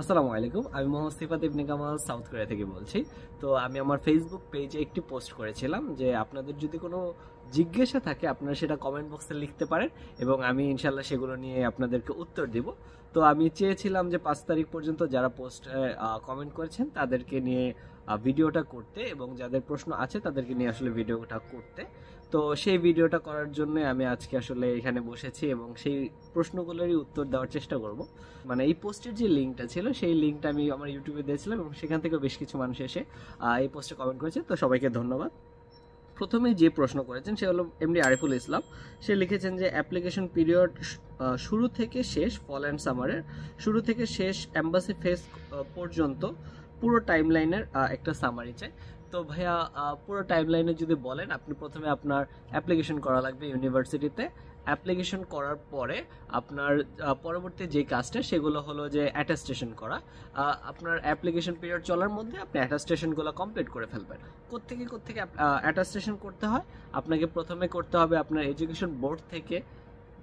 আসসালামু আলাইকুম। আমি মোহাম্মদ সিফাত ইবনে কামাল সাউথ কোরিয়া থেকে বলছি। তো আমি আমার ফেসবুক পেজে একটি পোস্ট করেছিলাম যে আপনাদের যদি কোনো জিজ্ঞাসা থাকে আপনারা সেটা কমেন্ট বক্সে লিখতে পারেন এবং আমি ইনশাল্লাহ সেগুলো নিয়ে আপনাদেরকে উত্তর দিব। তো আমি চেয়েছিলাম যে 5 তারিখ পর্যন্ত যারা পোস্ট কমেন্ট করেছেন তাদেরকে নিয়ে ভিডিওটা করতে এবং যাদের প্রশ্ন আছে তাদেরকে নিয়ে আসলে ভিডিওটা করতে। তো সেই ভিডিওটা করার জন্য আমি আজকে আসলে এখানে বসেছি এবং সেই প্রশ্নগুলোরই উত্তর দেওয়ার চেষ্টা করব। মানে এই পোস্টের যে লিঙ্কটা ছিল সেই লিঙ্কটা আমি আমার ইউটিউবে দিয়েছিলাম এবং সেখান থেকে বেশ কিছু মানুষ এসে এই পোস্টে কমেন্ট করেছে। তো সবাইকে ধন্যবাদ। প্রথমে যে প্রশ্ন করেছেন সে হলো এমডি আরিফুল ইসলাম। সে লিখেছেন যে অ্যাপ্লিকেশন পিরিয়ড শুরু থেকে শেষ, ফল অ্যান্ড সামারের শুরু থেকে শেষ এম্বাসি ফেস পর্যন্ত পুরো টাইমলাইনের একটা সামারি চাই। তো ভাইয়া পুরো টাইমলাইনে যদি বলেন, আপনি প্রথমে আপনার অ্যাপ্লিকেশন করা লাগবে ইউনিভার্সিটিতে। অ্যাপ্লিকেশন করার পরে আপনার পরবর্তী যে কাজটা সেগুলো হলো যে অ্যাটাস্টেশন করা। আপনার অ্যাপ্লিকেশন পিরিয়ড চলার মধ্যে আপনি অ্যাটাস্টেশনগুলো কমপ্লিট করে ফেলবেন। কোত্থেকে অ্যাটাস্টেশন করতে হয়, আপনাকে প্রথমে করতে হবে আপনার এডুকেশন বোর্ড থেকে।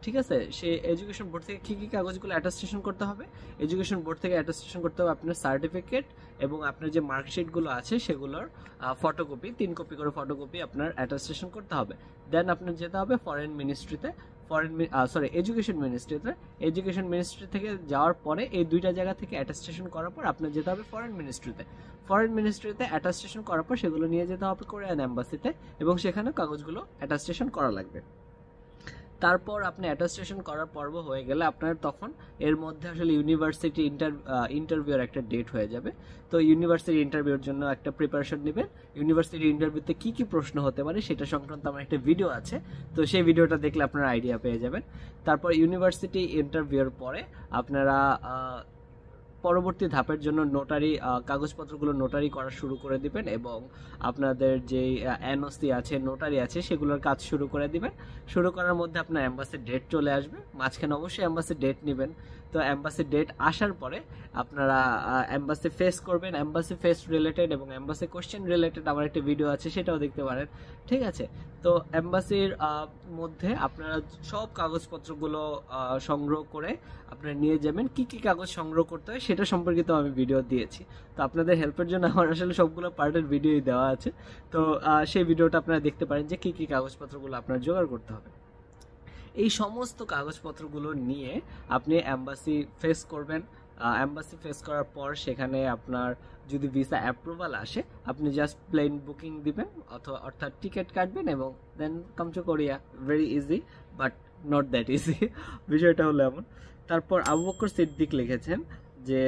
ঠিক আছে, সেই এডুকেশন বোর্ড থেকে কী কী কাগজগুলো অ্যাটাস্টেশন করতে হবে? এডুকেশন বোর্ড থেকে অ্যাটাস্টেশন করতে হবে আপনার সার্টিফিকেট এবং আপনার যে মার্কশিটগুলো আছে সেগুলোর ফটোকপি, 3 কপি করে ফটোকপি আপনার অ্যাটাস্টেশন করতে হবে। দেন আপনার যেতে হবে ফরেন মিনিস্ট্রিতে, এডুকেশন মিনিস্ট্রিতে। এডুকেশন মিনিস্ট্রি থেকে যাওয়ার পরে এই দুইটা জায়গা থেকে অ্যাটাস্টেশন করার পর আপনার যেতে হবে ফরেন মিনিস্ট্রিতে। ফরেন মিনিস্ট্রিতে অ্যাটাস্টেশন করার পর সেগুলো নিয়ে যেতে হবে কোরিয়ান এম্বাসিতে এবং সেখানে কাগজগুলো অ্যাটাস্টেশন করা লাগবে। তারপর আপনি অ্যাটাস্টেশন করার পর্ব হয়ে গেলে আপনার তখন এর মধ্যে আসলে ইউনিভার্সিটি ইন্টারভিউর একটা ডেট হয়ে যাবে। তো ইউনিভার্সিটি ইন্টারভিউর জন্য একটা প্রিপারেশন নেবেন। ইউনিভার্সিটি ইন্টারভিউতে কি কি প্রশ্ন হতে পারে সেটা সংক্রান্ত আমার একটা ভিডিও আছে, তো সেই ভিডিওটা দেখলে আপনারা আইডিয়া পেয়ে যাবেন। তারপর ইউনিভার্সিটি ইন্টারভিউর পরে আপনারা পরবর্তী ধাপের জন্য নোটারি কাগজপত্রগুলো নোটারি করা শুরু করে দিবেন এবং আপনাদের যে এনওসি আছে, নোটারি আছে, সেগুলোর কাজ শুরু করে দিবেন। শুরু করার মধ্যে আপনার অ্যাম্বাসির ডেট চলে আসবে, মাঝখানে অবশ্যই অ্যাম্বাসির ডেট নেবেন। তো অ্যাম্বাসির ডেট আসার পরে আপনারা অ্যাম্বাসি ফেস করবেন। অ্যাম্বাসি ফেস রিলেটেড এবং অ্যাম্বাসি কোশ্চেন রিলেটেড আমার একটা ভিডিও আছে, সেটাও দেখতে পারেন। ঠিক আছে, তো অ্যাম্বাসির মধ্যে আপনারা সব কাগজপত্রগুলো সংগ্রহ করে আপনারা নিয়ে যাবেন। কি কি কাগজ সংগ্রহ করতে হয় সেটা সম্পর্কিত আমি ভিডিও দিয়েছি। তো আপনাদের হেল্পের জন্য আমার আসলে সবগুলো পার্টের ভিডিওই দেওয়া আছে। তো সেই ভিডিওটা আপনারা দেখতে পারেন যে কি কি কাগজপত্রগুলো আপনার জোগাড় করতে হবে। এই সমস্ত কাগজপত্রগুলো নিয়ে আপনি অ্যাম্বাসি ফেস করবেন। অ্যাম্বাসি ফেস করার পর সেখানে আপনার যদি ভিসা অ্যাপ্রুভাল আসে আপনি জাস্ট প্লেন বুকিং দিবেন অর্থাৎ টিকিট কাটবেন এবং then come to Korea. Very easy, but not that easy. বিষয়টা হলো এমন। তারপর আবু বকর সিদ্দিক লিখেছেন যে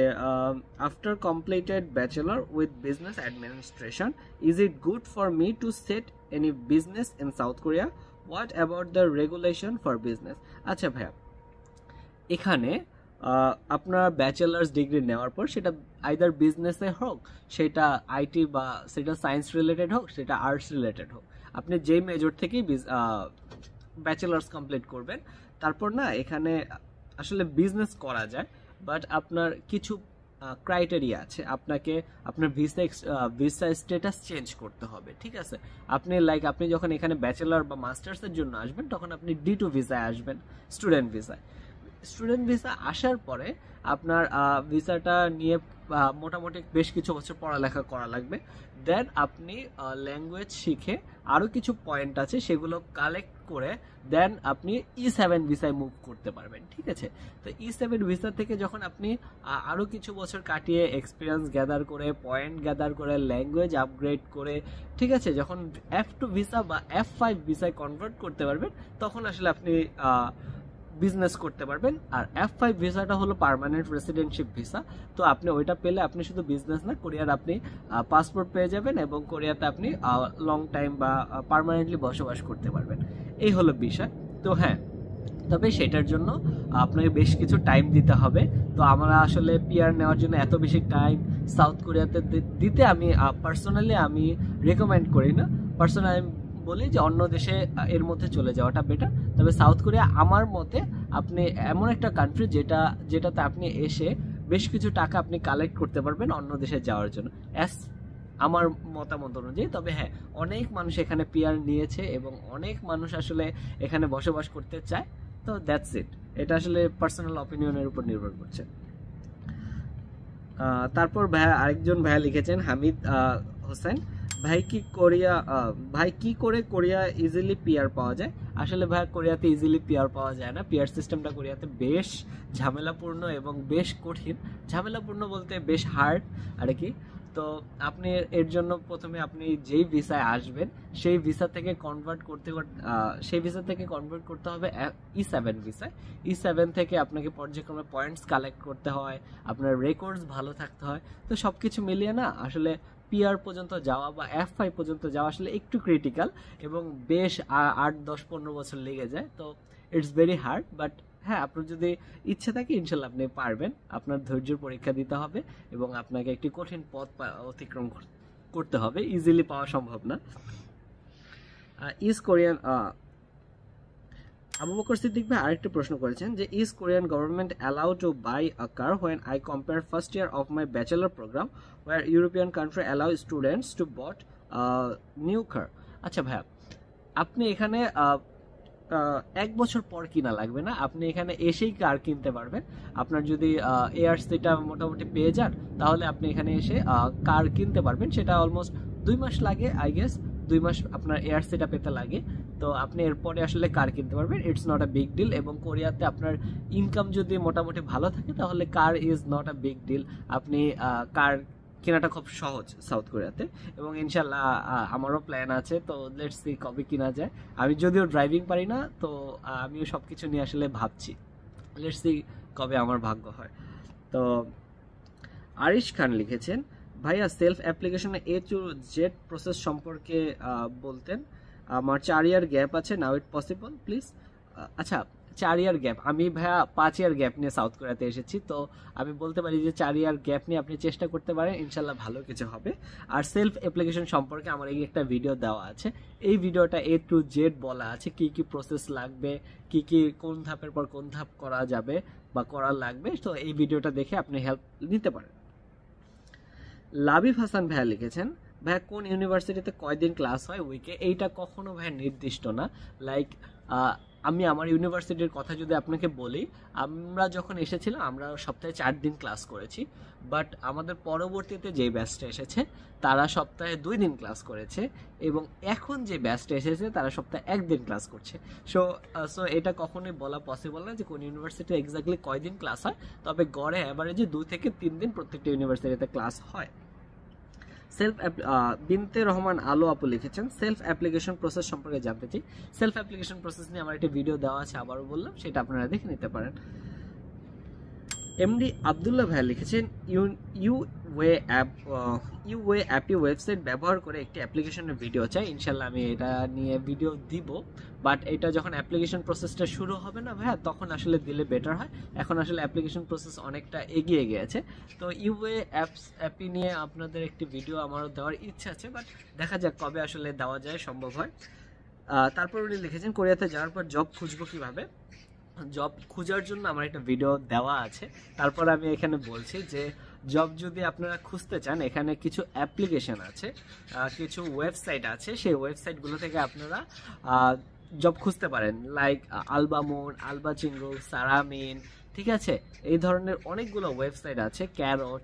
after completed bachelor with business administration, is it good for me to set any business in South Korea? What about the regulation for business? আচ্ছা ভাইয়া, এখানে আপনার ব্যাচেলার্স ডিগ্রি নেওয়ার পর সেটা আইদার বিজনেসে হোক, সেটা আইটি বা সেটা সায়েন্স রিলেটেড হোক, সেটা আর্টস রিলেটেড হোক, আপনি যেই মেজর থেকেই ব্যাচেলার্স কমপ্লিট করবেন, তারপর না এখানে আসলে বিজনেস করা যায়, বাট আপনার কিছু ক্রাইটেরিয়া আছে। আপনাকে আপনার ভিসা স্ট্যাটাস চেঞ্জ করতে হবে। ঠিক আছে, আপনি যখন এখানে ব্যাচেলার বা মাস্টার্সের জন্য আসবেন তখন আপনি D2 ভিসায় আসবেন, স্টুডেন্ট ভিসায়। স্টুডেন্ট ভিসা আসার পরে আপনার ভিসাটা নিয়ে মোটামুটি বেশ কিছু বছর পড়ালেখা করা লাগবে। দেন আপনি ল্যাঙ্গুয়েজ শিখে আরও কিছু পয়েন্ট আছে সেগুলো কালেক্ট করে দেন আপনি E7 ভিসায় মুভ করতে পারবেন। ঠিক আছে, তো E7 ভিসা থেকে যখন আপনি আরও কিছু বছর কাটিয়ে এক্সপিরিয়েন্স গ্যাদার করে, পয়েন্ট গ্যাদার করে, ল্যাঙ্গুয়েজ আপগ্রেড করে, ঠিক আছে, যখন F2 ভিসা বা F5 ভিসায় কনভার্ট করতে পারবেন তখন আসলে আপনি বিজনেস করতে পারবেন। আর F5 ভিসাটা হলো পার্মানেন্ট রেসিডেন্টশিপ ভিসা। তো আপনি ওইটা পেলে আপনি শুধু বিজনেস না, কোরিয়ার আপনি পাসপোর্ট পেয়ে যাবেন এবং কোরিয়াতে আপনি লং টাইম বা পার্মানেন্টলি বসবাস করতে পারবেন। এই হলো বিষয়। তো হ্যাঁ, তবে সেটার জন্য আপনাকে বেশ কিছু টাইম দিতে হবে। তো আমরা আসলে পিআর নেওয়ার জন্য এত বেশি টাইম সাউথ কোরিয়াতে দিতে আমি পার্সোনালি রেকমেন্ড করি না। পার্সোনালি বলি যে অন্য দেশে এর মধ্যে চলে যাওয়াটা বেটার। তবে সাউথ কোরিয়া আমার মতে আপনি এমন একটা কান্ট্রি যেটাতে আপনি এসে বেশ কিছু টাকা আপনি কালেক্ট করতে পারবেন অন্য দেশে যাওয়ার জন্য, আমার মতামত অনুযায়ী। তবে হ্যাঁ, অনেক মানুষ এখানে পিআর নিয়েছে এবং অনেক মানুষ আসলে এখানে বসবাস করতে চায়। তো দ্যাটস ইট, এটা আসলে পার্সোনাল অপিনিয়নের উপর নির্ভর করছে। তারপর ভাইয়া আরেকজন ভাইয়া লিখেছেন হামিদ হোসেন, ভাই কি করে কোরিয়া ইজিলি পিআর পাওয়া যায়? আসলে ভাইয়া কোরিয়াতে ইজিলি পিআর পাওয়া যায় না। পিআর সিস্টেমটা কোরিয়াতে বেশ ঝামেলাপূর্ণ এবং বেশ কঠিন। ঝামেলাপূর্ণ বলতে বেশ হার্ড আর কি। তো আপনি এর জন্য প্রথমে আপনি যেই ভিসায় আসবেন সেই ভিসা থেকে কনভার্ট করতে হবে E7 ভিসায়। E7 থেকে আপনাকে পর্যায়ক্রমে পয়েন্টস কালেক্ট করতে হয়, আপনার রেকর্ডস ভালো থাকতে হয়। তো সবকিছু মিলিয়ে না আসলে পিআর পর্যন্ত যাওয়া বা F5 পর্যন্ত যাওয়া আসলে একটু ক্রিটিক্যাল এবং বেশ 8, 10, 15 বছর লেগে যায়। তো ইটস ভেরি হার্ড, বাট হ্যাঁ, আপনার যদি ইচ্ছে থাকে ইনশাল্লাহ আপনি পারবেন। আপনার ধৈর্যের পরীক্ষা দিতে হবে এবং আপনাকে একটি কঠিন পথ অতিক্রম করতে হবে, ইজিলি পাওয়া সম্ভব না। আবু বকর সিদ্দিক ভাই আরেকটা প্রশ্ন করেছেন যে is Korean government allow to buy a car when I compare first year of my bachelor program were European country allow students to bought new car. আচ্ছা ভাইয়া, আপনি এখানে 1 বছর পর কিনা লাগবে না, আপনি এখানে এসেই কার কিনতে পারবেন। আপনার যদি এআরসিটা মোটামুটি পেয়ে যান তাহলে আপনি এখানে এসে কার কিনতে পারবেন। সেটা অলমোস্ট 2 মাস লাগে, আই গেস 2 মাস আপনার এআরসিটা পেতে লাগে। তো আপনি এরপরে আসলে কার কিনতে পারবেন, it's not a big deal. এবং কোরিয়াতে আপনার ইনকাম যদি মোটামুটি ভালো থাকে তাহলে car is not a big deal. আপনি কার কেনাটা খুব সহজ সাউথ কোরিয়াতে। এবং ইনশাল্লাহ আমারও প্ল্যান আছে, তো লেটস সি কবে কিনা যায়। আমি যদিও ড্রাইভিং পারি না, তো আমিও সব কিছু নিয়ে আসলে ভাবছি, লেটস সি কবে আমার ভাগ্য হয়। তো আরিশ খান লিখেছেন, ভাইয়া সেলফ অ্যাপ্লিকেশনে A to Z প্রসেস সম্পর্কে বলতেন। আমার 4 ইয়ার গ্যাপ আছে, নাও ইট পসিবল প্লিজ। আচ্ছা, 4 ইয়ার গ্যাপ, আমি ভাইয়া 5 ইয়ার গ্যাপ নিয়ে সাউথ কোরিয়াতে এসেছি। তো আমি বলতে পারি যে 4 ইয়ার গ্যাপ নিয়ে আপনি চেষ্টা করতে পারেন, ইনশাল্লাহ ভালো কিছু হবে। আর সেলফ অ্যাপ্লিকেশন সম্পর্কে আমার এই একটা ভিডিও দেওয়া আছে, এই ভিডিওটা A to Z বলা আছে, কি কি প্রসেস লাগবে, কি কি কোন ধাপের পর কোন ধাপ করা যাবে বা করা লাগবে। তো এই ভিডিওটা দেখে আপনি হেল্প নিতে পারেন। লাবিব হাসান ভাইয়া লিখেছেন, ভাইয়া কোন ইউনিভার্সিটিতে কয়দিন ক্লাস হয় উইকে? এইটা কখনো ভাইয়া নির্দিষ্ট না। লাইক আমি আমার ইউনিভার্সিটির কথা যদি আপনাকে বলি, আমরা যখন এসেছিলাম আমরা সপ্তাহে 4 দিন ক্লাস করেছি। বাট আমাদের পরবর্তীতে যে ব্যাচটা এসেছে তারা সপ্তাহে 2 দিন ক্লাস করেছে, এবং এখন যে ব্যাচটা এসেছে তারা সপ্তাহে 1 দিন ক্লাস করছে। সো এটা কখনোই বলা পসিবল না যে কোন ইউনিভার্সিটি এক্স্যাক্টলি কয়দিন ক্লাস হয়, তবে গড়ে অ্যাভারেজে 2 থেকে 3 দিন প্রত্যেকটা ইউনিভার্সিটিতে ক্লাস হয়। বিনতে রহমান আলো আপু লিখেছেন, সেলফ অ্যাপ্লিকেশন প্রসেস সম্পর্কে জানতে চাই। সেলফ অ্যাপ্লিকেশন প্রসেস নিয়ে আমার একটা ভিডিও দেওয়া আছে, আবারও বললাম, সেটা আপনারা দেখে নিতে পারেন। এমডি আব্দুল্লাহ ভাই লিখেছেন, ইউওয়ে অ্যাপি ওয়েবসাইট ব্যবহার করে একটি অ্যাপ্লিকেশনের ভিডিও চাই। ইনশাল্লাহ আমি এটা নিয়ে ভিডিও দিব, বাট এটা যখন অ্যাপ্লিকেশন প্রসেসটা শুরু হবে না ভাইয়া, তখন আসলে দিলে বেটার হয়। এখন আসলে অ্যাপ্লিকেশন প্রসেস অনেকটা এগিয়ে গিয়েছে। তো ইউওয়ে অ্যাপি নিয়ে আপনাদের একটি ভিডিও আমারও দেওয়ার ইচ্ছা আছে, বাট দেখা যাক কবে আসলে দেওয়া যায়, সম্ভব হয়। তারপর উনি লিখেছেন, কোরিয়াতে যাওয়ার পর জব খুঁজবো কিভাবে? জব খোঁজার জন্য আমার একটা ভিডিও দেওয়া আছে। তারপর আমি এখানে বলছি যে জব যদি আপনারা খুঁজতে চান, এখানে কিছু অ্যাপ্লিকেশন আছে, কিছু ওয়েবসাইট আছে, সেই ওয়েবসাইটগুলো থেকে আপনারা জব খুঁজতে পারেন। লাইক আলবামুন, আলবাচিঙ্গো, সারামিন, ঠিক আছে, এই ধরনের অনেকগুলো ওয়েবসাইট আছে, ক্যারট,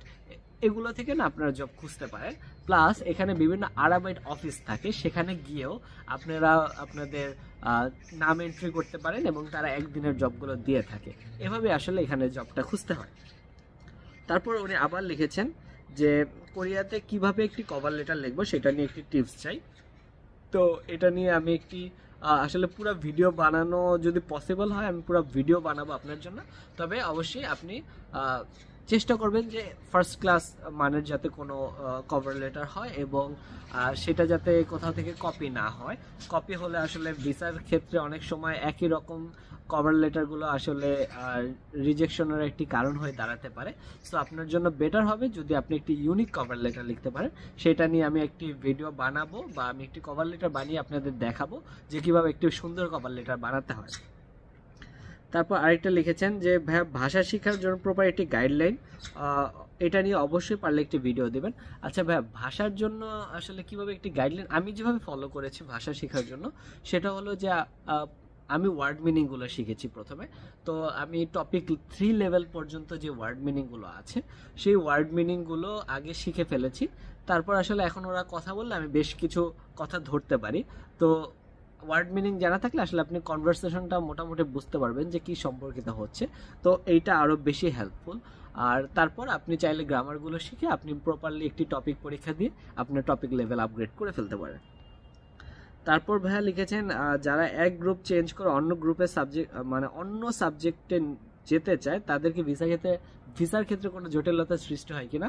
এগুলো থেকে না আপনারা জব খুঁজতে পারেন। প্লাস এখানে বিভিন্ন আরাবাইট অফিস থাকে, সেখানে গিয়েও আপনারা আপনাদের নাম এন্ট্রি করতে পারেন এবং তারা একদিনের জবগুলো দিয়ে থাকে। এভাবে আসলে এখানে জবটা খুঁজতে হয়। তারপর উনি আবার লিখেছেন যে কোরিয়াতে কিভাবে একটি কভার লেটার লিখবো সেটা নিয়ে একটি টিপস চাই। তো এটা নিয়ে আমি একটি আসলে পুরো ভিডিও বানানো যদি পসিবল হয়, আমি পুরো ভিডিও বানাবো আপনার জন্য। তবে অবশ্যই আপনি চেষ্টা করবেন যে ফার্স্ট ক্লাস মানের যাতে কোনো কভার লেটার হয়, এবং সেটা যাতে কোথাও থেকে কপি না হয়। কপি হলে আসলে ভিসার ক্ষেত্রে অনেক সময় একই রকম কভার লেটারগুলো আসলে রিজেকশনের একটি কারণ হয়ে দাঁড়াতে পারে। সো আপনার জন্য বেটার হবে যদি আপনি একটি ইউনিক কভার লেটার লিখতে পারেন। সেটা নিয়ে আমি একটি ভিডিও বানাবো, বা আমি একটি কভার লেটার বানিয়ে আপনাদের দেখাবো যে কীভাবে একটি সুন্দর কভার লেটার বানাতে হয়। তারপর আরেকটা লিখেছেন যে ভাষা শেখার জন্য প্রপার একটি গাইডলাইন, এটা নিয়ে অবশ্যই পারলে একটি ভিডিও দেবেন। আচ্ছা ভাইয়া, ভাষার জন্য আসলে কিভাবে একটি গাইডলাইন আমি যেভাবে ফলো করেছি ভাষা শেখার জন্য, সেটা হলো যে আমি ওয়ার্ড মিনিংগুলো শিখেছি প্রথমে। তো আমি টপিক 3 লেভেল পর্যন্ত যে ওয়ার্ড মিনিংগুলো আছে সেই ওয়ার্ড মিনিংগুলো আগে শিখে ফেলেছি। তারপর আসলে এখন ওরা কথা বললে আমি বেশ কিছু কথা ধরতে পারি। তো ওয়ার্ড মিনিং জানা থাকলে আসলে আপনি কনভারসেশনটা মোটামুটি বুঝতে পারবেন যে কি সম্পর্কিত হচ্ছে। তো এইটা আরও বেশি হেল্পফুল। আর তারপর আপনি চাইলে গ্রামারগুলো শিখে আপনি প্রপারলি একটি টপিক পরীক্ষা দিয়ে আপনার টপিক লেভেল আপগ্রেড করে ফেলতে পারেন। তারপর ভাইয়া লিখেছেন যারা এক গ্রুপ চেঞ্জ করে অন্য গ্রুপের সাবজেক্ট মানে অন্য সাবজেক্টে যেতে চায় তাদেরকে ভিসার ক্ষেত্রে কোনো জটিলতার সৃষ্টি হয় কিনা?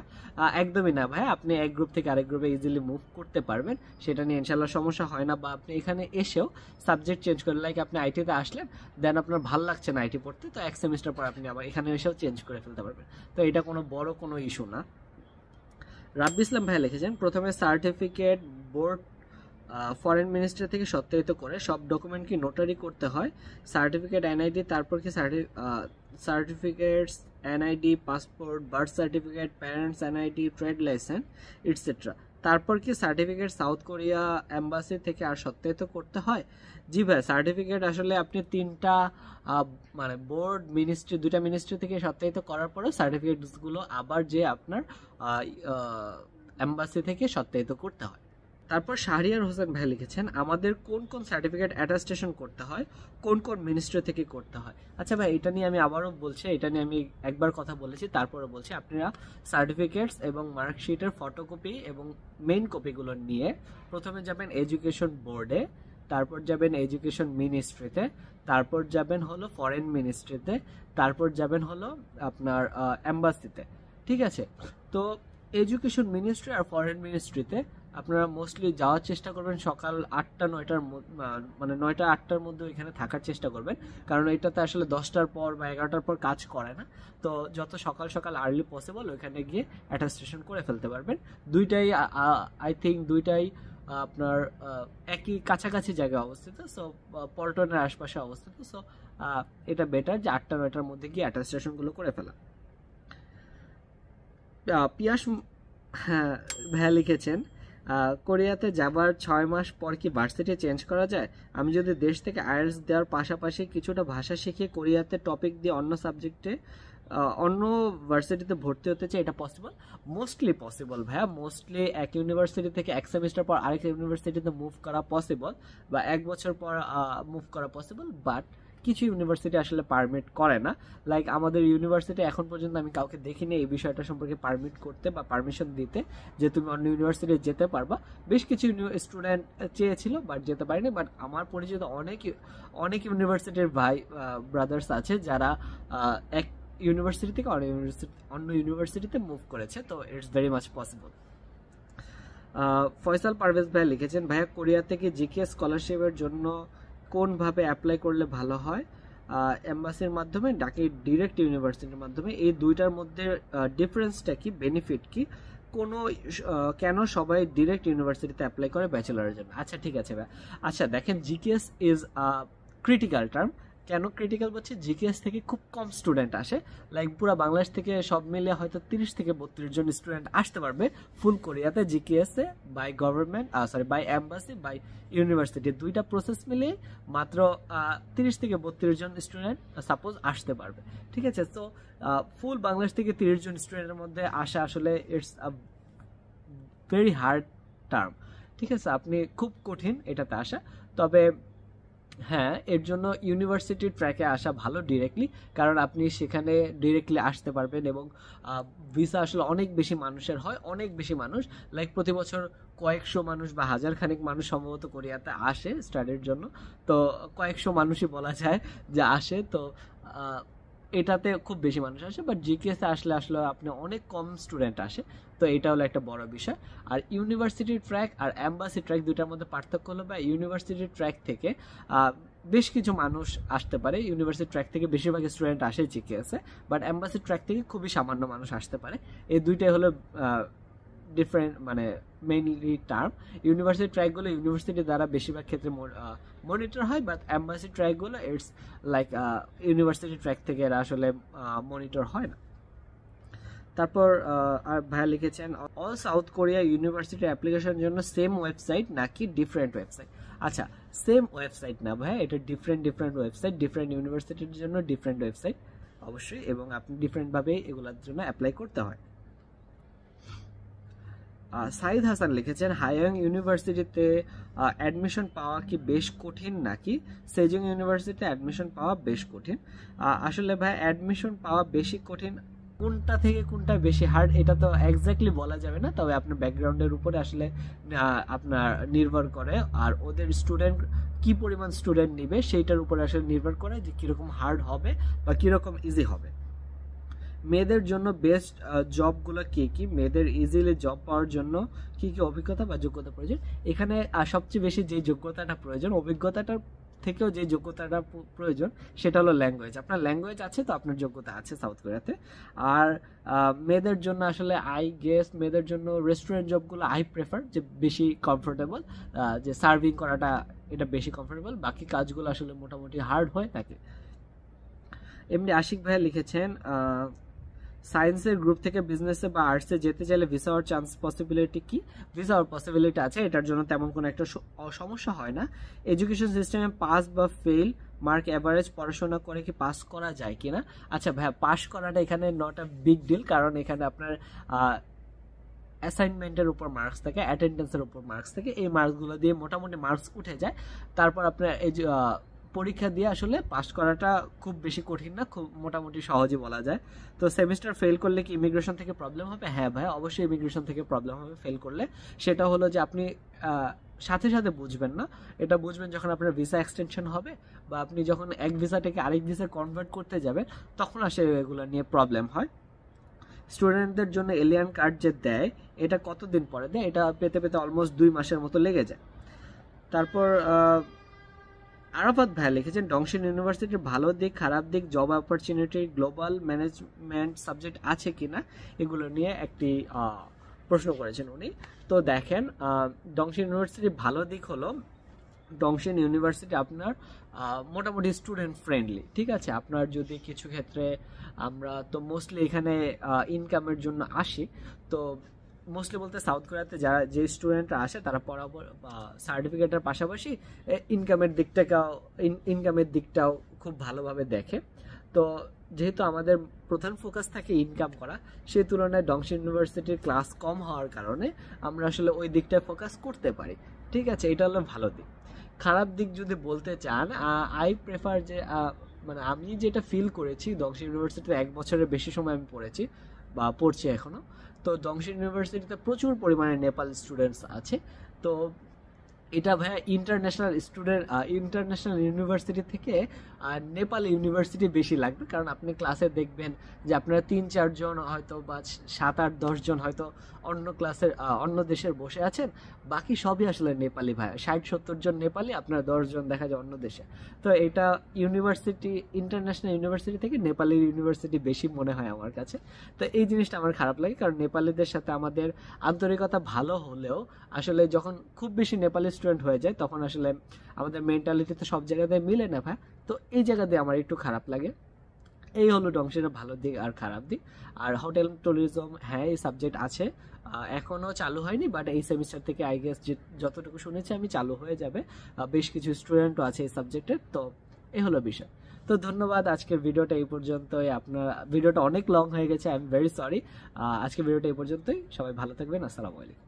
একদমই না ভাই, আপনি এক গ্রুপ থেকে আরেক গ্রুপে ইজিলি মুভ করতে পারবেন, সেটা নিয়ে ইনশাল্লাহ সমস্যা হয় না। বা আপনি এখানে এসেও সাবজেক্ট চেঞ্জ করে, লাইক আপনি আইটিতে আসলেন, দেন আপনার ভালো লাগছে না আইটি পড়তে, তো এক সেমিস্টার পর আপনি আবার এখানে এসেও চেঞ্জ করে ফেলতে পারবেন। তো এটা কোনো বড় কোনো ইস্যু না। রাব্বি ইসলাম ভাই লিখেছেন প্রথমে সার্টিফিকেট বোর্ড ফরেন মিনিস্ট্রি থেকে সত্যায়িত করে সব ডকুমেন্ট কি নোটারি করতে হয়? সার্টিফিকেট, এনআইডি, তারপর কি certificates, NID, passport, birth certificate, parents NID, trade licence et cetera, তারপর কি সার্টিফিকেট সাউথ কোরিয়া এম্বাসি থেকে আর সত্যায়িত করতে হয়? জি ভাই, সার্টিফিকেট আসলে আপনি 3টা মানে বোর্ড, মিনিস্ট্রি, 2টা মিনিস্ট্রি থেকে সত্যায়িত করার পরে সার্টিফিকেটসগুলো আবার যে আপনার এম্বাসি থেকে সত্যায়িত করতে হয়। তারপর শাহরিয়ার হোসেন ভাই লিখেছেন আমাদের কোন কোন সার্টিফিকেট অ্যাটাস্টেশন করতে হয়, কোন কোন মিনিস্ট্রি থেকে করতে হয়? আচ্ছা ভাই, এটা নিয়ে আমি আবারও বলছি, এটা নিয়ে আমি একবার কথা বলেছি, তারপরে বলছি। আপনারা সার্টিফিকেটস এবং মার্কশিটের ফটোকপি এবং মেইন কপিগুলো নিয়ে প্রথমে যাবেন এডুকেশন বোর্ডে, তারপর যাবেন এডুকেশন মিনিস্ট্রিতে, তারপর যাবেন হলো ফরেন মিনিস্ট্রিতে, তারপর যাবেন হলো আপনার এম্বাসিতে। ঠিক আছে? তো এডুকেশন মিনিস্ট্রি আর ফরেন মিনিস্ট্রিতে আপনারা মোস্টলি যাওয়ার চেষ্টা করবেন সকাল 8টা-9টার মানে 9টা-8টার মধ্যে এখানে থাকার চেষ্টা করবেন, কারণ এটাতে আসলে 10টার পর বা 11টার পর কাজ করে না। তো যত সকাল সকাল আর্লি পসিবল ওইখানে গিয়ে অ্যাটাস্টেশন করে ফেলতে পারবেন। দুইটাই আই থিঙ্ক দুইটাই আপনার একই কাছাকাছি জায়গায় অবস্থিত, সো পল্টনের আশপাশে অবস্থিত। সো এটা বেটার যে 8টা-9টার মধ্যে গিয়ে অ্যাটাস্টেশনগুলো করে ফেলা। পিয়াস হ্যাঁ ভাইয়া লিখেছেন কোরিয়াতে যাবার 6 মাস পর কি ভার্সিটি চেঞ্জ করা যায়? আমি যদি দেশ থেকে আইএলটিএস দেওয়ার পাশাপাশি কিছুটা ভাষা শিখিয়ে কোরিয়াতে টপিক দিয়ে অন্য সাবজেক্টে অন্য ভার্সিটিতে ভর্তি হতে চাই, এটা পসিবল? মোস্টলি পসিবল ভাইয়া। মোস্টলি এক ইউনিভার্সিটি থেকে এক সেমিস্টার পর আরেক ইউনিভার্সিটিতে মুভ করা পসিবল, বা 1 বছর পর মুভ করা পসিবল। বাট কিছু ইউনিভার্সিটি আসলে পারমিট করে না। লাইক আমাদের ইউনিভার্সিটি এখন পর্যন্ত আমি কাউকে দেখিনি এই বিষয়টা সম্পর্কে পারমিট করতে বা পারমিশন দিতে যে তুমি অন্য ইউনিভার্সিটি যেতে পারবা। বেশ কিছু স্টুডেন্ট চেয়েছিল বাট যেতে পারেনি। বাট আমার পরিচিত অনেক ইউনিভার্সিটির ভাই ব্রাদার্স আছে যারা এক ইউনিভার্সিটি থেকে অন্য ইউনিভার্সিটিতে মুভ করেছে। তো it's very much possible. Faisal Parvez ভাই লিখেছেন ভাইয়া কোরিয়া থেকে জিকে স্কলারশিপের জন্য কোনভাবে অ্যাপ্লাই করলে ভালো হয়? এম্বাসির মাধ্যমে নাকি ডিরেক্ট ইউনিভার্সিটির মাধ্যমে? এই দুইটার মধ্যে ডিফারেন্সটা কি, বেনিফিট কি, কেন সবাই ডিরেক্ট ইউনিভার্সিটিতে অ্যাপ্লাই করে ব্যাচেলারের জন্য? আচ্ছা ঠিক আছে ভাই। আচ্ছা দেখেন, জিকেএস ইজ ক্রিটিক্যাল টার্ম। কেন ক্রিটিক্যাল বলছি? জিকেএস থেকে খুব কম স্টুডেন্ট আসে। লাইক পুরো বাংলাদেশ থেকে সব মিলিয়ে হয়তো 30 থেকে 32 জন স্টুডেন্ট আসতে পারবে ফুল কোরিয়াতে জিকেএসে, by government by embassy, by university, দুইটা প্রসেস মিলিয়ে মাত্র 30 থেকে 32 জন স্টুডেন্ট সাপোজ আসতে পারবে। ঠিক আছে? তো ফুল বাংলাদেশ থেকে 30 জন স্টুডেন্টের মধ্যে আসা আসলে it's a very hard term. ঠিক আছে? আপনি খুব কঠিন এটাতে আসা। তবে হ্যাঁ, এর জন্য ইউনিভার্সিটির ট্র্যাকে আসা ভালো ডিরেক্টলি, কারণ আপনি সেখানে ডিরেক্টলি আসতে পারবেন এবং ভিসা আসলে অনেক বেশি মানুষের হয়, অনেক বেশি মানুষ। লাইক প্রতি বছর কয়েকশো মানুষ বা হাজার খানেক মানুষ সম্ভবত কোরিয়াতে আসে স্টাডির জন্য। তো কয়েকশো মানুষই বলা যায় যে আসে। তো এটাতে খুব বেশি মানুষ আসে, বাট জিকেএসে আসলে আপনি অনেক কম স্টুডেন্ট আসে। তো এটা হলো একটা বড় বিষয়। আর ইউনিভার্সিটির ট্র্যাক আর এম্বাসি ট্র্যাক দুটার মধ্যে পার্থক্য হলো বা ইউনিভার্সিটির ট্র্যাক থেকে বেশ কিছু মানুষ আসতে পারে। ইউনিভার্সিটি ট্র্যাক থেকে বেশিরভাগ স্টুডেন্ট আসে জিকেএসে, বাট এম্বাসি ট্র্যাক থেকে খুবই সামান্য মানুষ আসতে পারে। এই দুইটাই হলো ডিফারেন্ট, মানে মেইনলি টার্ম। ইউনিভার্সিটি ট্র্যাকগুলো ইউনিভার্সিটি দ্বারা বেশিরভাগ ক্ষেত্রে মনিটর হয়, বাট এম্বাসি ট্র্যাকগুলো ইটস লাইক ইউনিভার্সিটি ট্র্যাক থেকে এরা আসলে মনিটর হয় না। তারপর আর ভাইয়া লিখেছেন অল সাউথ কোরিয়া ইউনিভার্সিটি অ্যাপ্লিকেশনের জন্য সেম ওয়েবসাইট নাকি ডিফারেন্ট ওয়েবসাইট? আচ্ছা, সেম ওয়েবসাইট না ভাই, এটা ডিফারেন্ট ওয়েবসাইট, ডিফারেন্ট ইউনিভার্সিটির জন্য ডিফারেন্ট ওয়েবসাইট অবশ্যই, এবং আপনি ডিফারেন্টভাবে এগুলোর জন্য অ্যাপ্লাই করতে হয়। সাইদ হাসান লিখেছেন, হাইয়াং ইউনিভার্সিটিতে অ্যাডমিশন পাওয়া কি বেশ কঠিন নাকি সেজং ইউনিভার্সিটিতে অ্যাডমিশন পাওয়া বেশ কঠিন? আসলে ভাই অ্যাডমিশন পাওয়া বেশি কঠিন, কোনটা থেকে কোনটা বেশি হার্ড এটা তো এক্স্যাক্টলি বলা যাবে না, তবে আপনার ব্যাকগ্রাউন্ডের উপরে আসলে আপনার নির্ভর করে, আর ওদের স্টুডেন্ট কি পরিমাণ স্টুডেন্ট নিবে সেইটার উপরে আসলে নির্ভর করে যে কীরকম হার্ড হবে বা কীরকম ইজি হবে। মেয়েদের জন্য বেস্ট জবগুলো কি কি, মেয়েদের ইজিলি জব পাওয়ার জন্য কি কি অভিজ্ঞতা বা যোগ্যতা প্রয়োজন? এখানে সবচেয়ে বেশি যে যোগ্যতাটা প্রয়োজন, অভিজ্ঞতাটার থেকেও যে যোগ্যতাটা প্রয়োজন সেটা হলো ল্যাঙ্গুয়েজ। আপনার ল্যাঙ্গুয়েজ আছে তো আপনার যোগ্যতা আছে সাউথ কোরিয়াতে। আর মেয়েদের জন্য আসলে আই গেস মেয়েদের জন্য রেস্টুরেন্ট জবগুলো আই প্রেফার, যে বেশি কমফোর্টেবল, যে সার্ভিং করাটা এটা বেশি কমফোর্টেবল, বাকি কাজগুলো আসলে মোটামুটি হার্ড হয়ে থাকে। এমনি আশিক ভাইয়া লিখেছেন, সায়েন্সের গ্রুপ থেকে বিজনেসে বা আর্টসে যেতে চাইলে ভিসা হওয়ার চান্স পসিবিলিটি কি? ভিসা হওয়ার পসিবিলিটি আছে, এটার জন্য তেমন কোনো একটা সমস্যা হয় না। এডুকেশন সিস্টেমে পাস বা ফেল মার্ক অ্যাভারেজ পড়াশোনা করে কি পাস করা যায় কিনা? আচ্ছা ভাইয়া, পাস করাটা এখানে নট আ বিগ ডিল, কারণ এখানে আপনার অ্যাসাইনমেন্টের উপর মার্কস থাকে, অ্যাটেন্ডেন্সের উপর মার্কস থাকে, এই মার্কসগুলো দিয়ে মোটামুটি মার্কস উঠে যায়। তারপর আপনার এই পরীক্ষা দিয়ে আসলে পাস করাটা খুব বেশি কঠিন না, খুব মোটামুটি সহজে বলা যায়। তো সেমিস্টার ফেল করলে কি ইমিগ্রেশন থেকে প্রবলেম হবে? হ্যাঁ ভাই, অবশ্যই ইমিগ্রেশন থেকে প্রবলেম হবে ফেল করলে। সেটা হলো যে আপনি সাথে সাথে বুঝবেন না, এটা বুঝবেন যখন আপনার ভিসা এক্সটেনশন হবে বা আপনি যখন এক ভিসা থেকে আরেক ভিসা কনভার্ট করতে যাবেন, তখন আসলে এগুলো নিয়ে প্রবলেম হয়। স্টুডেন্টদের জন্য এলিয়ান কার্ড যে দেয় এটা কতদিন পরে দেয়? এটা পেতে পেতে অলমোস্ট 2 মাসের মতো লেগে যায়। তারপর আরাফাত ভাই লিখেছেন, ডংশন ইউনিভার্সিটির ভালো দিক খারাপ দিক, job opportunity, global management subject আছে কিনা, এগুলো নিয়ে একটি প্রশ্ন করেছেন উনি। তো দেখেন, ডংশন ইউনিভার্সিটির ভালো দিক হলো ডংশন ইউনিভার্সিটি আপনার মোটামুটি স্টুডেন্ট ফ্রেন্ডলি, ঠিক আছে। আপনার যদি কিছু ক্ষেত্রে আমরা তো মোস্টলি এখানে ইনকামের জন্য আসি, তো মোস্টলি বলতে সাউথ কোরিয়াতে যারা যে স্টুডেন্টরা আসে তারা পড়াবার বা সার্টিফিকেটের পাশাপাশি ইনকামের দিকটাও খুব ভালোভাবে দেখে। তো যেহেতু আমাদের প্রধান ফোকাস থাকে ইনকাম করা, সেই তুলনায় ডংশন ইউনিভার্সিটির ক্লাস কম হওয়ার কারণে আমরা আসলে ওই দিকটায় ফোকাস করতে পারি, ঠিক আছে। এটা হলো ভালো দিক। খারাপ দিক যদি বলতে চান, আই প্রেফার যে মানে আমি যেটা ফিল করেছি, ডংশন ইউনিভার্সিটিতে 1 বছরের বেশি সময় আমি পড়েছি বা পড়ছি এখনো। তো ডংশন ইউনিভার্সিটিতে প্রচুর পরিমাণে নেপাল স্টুডেন্টস আছে। তো এটা ভাইয়া ইন্টারন্যাশনাল ইউনিভার্সিটি থেকে নেপালি ইউনিভার্সিটি বেশি লাগবে, কারণ আপনি ক্লাসে দেখবেন যে আপনারা 3-4 জন হয়তো বা 7-8-10 জন হয়তো অন্য দেশের বসে আছেন, বাকি সবই আসলে নেপালি ভাইয়া। 60-70 জন নেপালি, আপনার 10 জন দেখা যায় অন্য দেশে। তো এটা ইন্টারন্যাশনাল ইউনিভার্সিটি থেকে নেপালি ইউনিভার্সিটি বেশি মনে হয় আমার কাছে। তো এই জিনিসটা আমার খারাপ লাগে, কারণ নেপালিদের সাথে আমাদের আন্তরিকতা ভালো হলেও আসলে যখন খুব বেশি নেপালি স্টুডেন্ট হয়ে যায় তখন আসলে আমাদের মেন্টালিটি তো সব জায়গাতে মিলে না ভাই। তো এই জায়গাতে আমার একটু খারাপ লাগে। এই হলো ডংশনের ভালো দিক আর খারাপ দিক। আর হোটেল ট্যুরিজম, হ্যাঁ এই সাবজেক্ট আছে, এখনও চালু হয়নি, বাট এই সেমিস্টার থেকে আই গেস যতটুকু শুনেছি আমি চালু হয়ে যাবে। বেশ কিছু স্টুডেন্টও আছে এই সাবজেক্টের। তো এই হলো বিষয়। তো ধন্যবাদ, আজকের ভিডিওটা এই পর্যন্তই। আপনার ভিডিওটা অনেক লং হয়ে গেছে, আই এম ভেরি সরি। আজকের ভিডিওটা এই পর্যন্তই। সবাই ভালো থাকবেন, আসসালামু আলাইকুম।